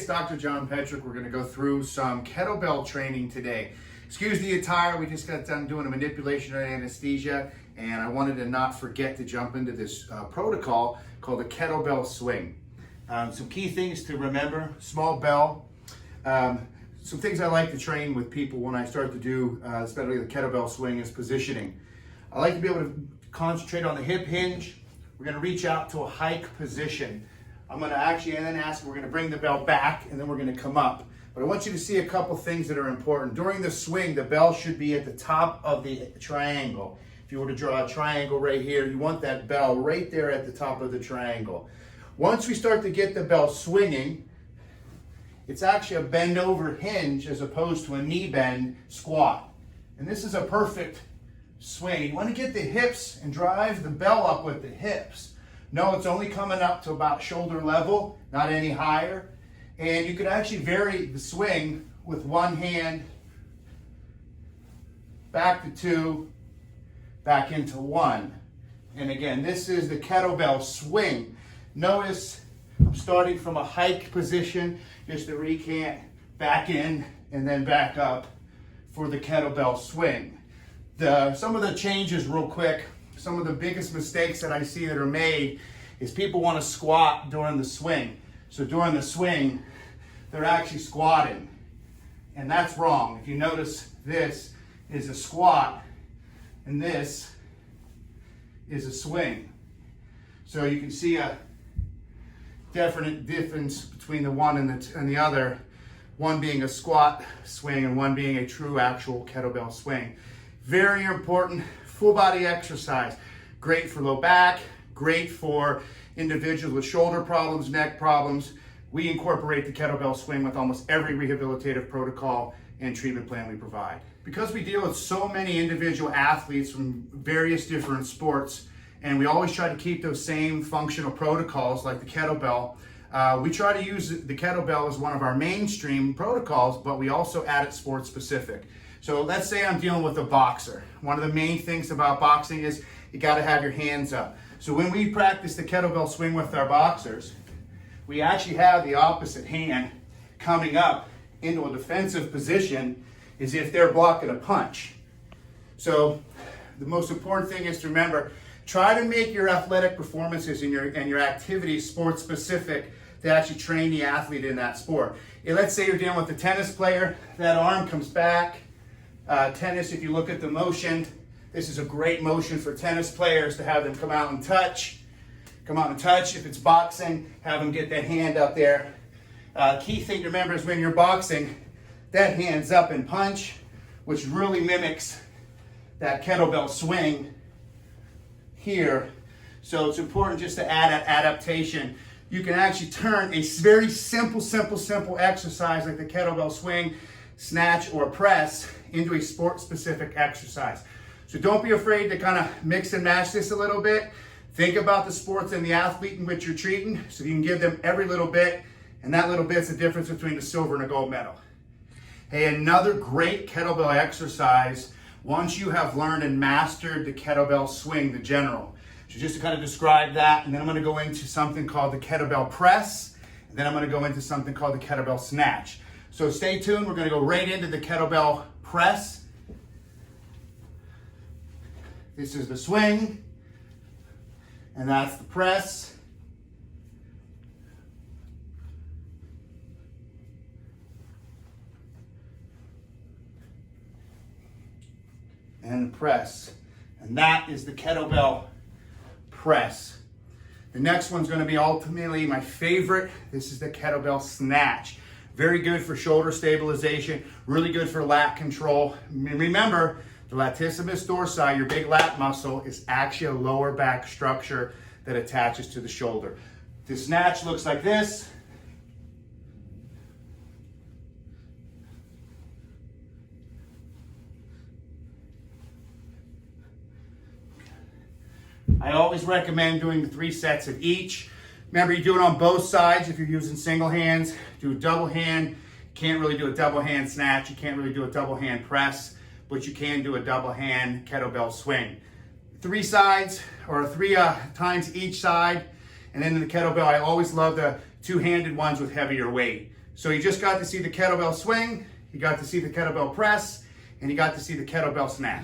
Dr. Jon Petrick. We're going to go through some kettlebell training today. Excuse the attire, we just got done doing a manipulation of anesthesia, and I wanted to not forget to jump into this protocol called the kettlebell swing. Some key things to remember: small bell. Some things I like to train with people when I start to do, especially the kettlebell swing, is positioning. I like to be able to concentrate on the hip hinge. We're going to reach out to a hike position. I'm going to actually and then ask, we're going to bring the bell back and then we're going to come up. But I want you to see a couple things that are important. During the swing, the bell should be at the top of the triangle. If you were to draw a triangle right here, you want that bell right there at the top of the triangle. Once we start to get the bell swinging, it's actually a bend over hinge as opposed to a knee bend squat. And this is a perfect swing. You want to get the hips and drive the bell up with the hips. No, it's only coming up to about shoulder level, not any higher. And you can actually vary the swing with one hand, back to two, back into one. And again, this is the kettlebell swing. Notice I'm starting from a hike position, just to recant, back in, and then back up for the kettlebell swing. Some of the changes real quick, some of the biggest mistakes that I see that are made is people want to squat during the swing. So during the swing, they're actually squatting. And that's wrong. If you notice, this is a squat and this is a swing. So you can see a definite difference between the one and the other. One being a squat swing and one being a true actual kettlebell swing. Very important full body exercise. Great for low back, great for individuals with shoulder problems, neck problems. We incorporate the kettlebell swing with almost every rehabilitative protocol and treatment plan we provide. Because we deal with so many individual athletes from various different sports, and we always try to keep those same functional protocols like the kettlebell, we try to use the kettlebell as one of our mainstream protocols, but we also add it sport specific. So let's say I'm dealing with a boxer. One of the main things about boxing is you got to have your hands up. So when we practice the kettlebell swing with our boxers, we actually have the opposite hand coming up into a defensive position as if they're blocking a punch. So the most important thing is to remember, try to make your athletic performances and your activities sport specific to actually train the athlete in that sport. And let's say you're dealing with a tennis player, that arm comes back. Tennis, if you look at the motion, this is a great motion for tennis players to have them come out and touch. Come out and touch. If it's boxing, have them get that hand up there. Key thing to remember is when you're boxing, that hand's up and punch, which really mimics that kettlebell swing here. So it's important just to add an adaptation. You can actually turn a very simple exercise like the kettlebell swing, snatch, or press into a sport-specific exercise. So don't be afraid to kind of mix and match this a little bit. Think about the sports and the athlete in which you're treating, so you can give them every little bit, and that little bit's the difference between a silver and a gold medal. Hey, another great kettlebell exercise, once you have learned and mastered the kettlebell swing, the general. So just to kind of describe that, and then I'm going to go into something called the kettlebell press, and then I'm going to go into something called the kettlebell snatch. So stay tuned, we're going to go right into the kettlebell press. This is the swing, and that's the press. And the press. And that is the kettlebell press. The next one's going to be ultimately my favorite. This is the kettlebell snatch. Very good for shoulder stabilization, really good for lat control. Remember, the latissimus dorsi, your big lat muscle, is actually a lower back structure that attaches to the shoulder. The snatch looks like this. I always recommend doing the 3 sets of each. Remember, you do it on both sides. If you're using single hands, do a double hand. Can't really do a double hand snatch. You can't really do a double hand press, but you can do a double hand kettlebell swing. 3 sides, or 3 times each side. And then in the kettlebell, I always love the 2-handed ones with heavier weight. So you just got to see the kettlebell swing, you got to see the kettlebell press, and you got to see the kettlebell snatch.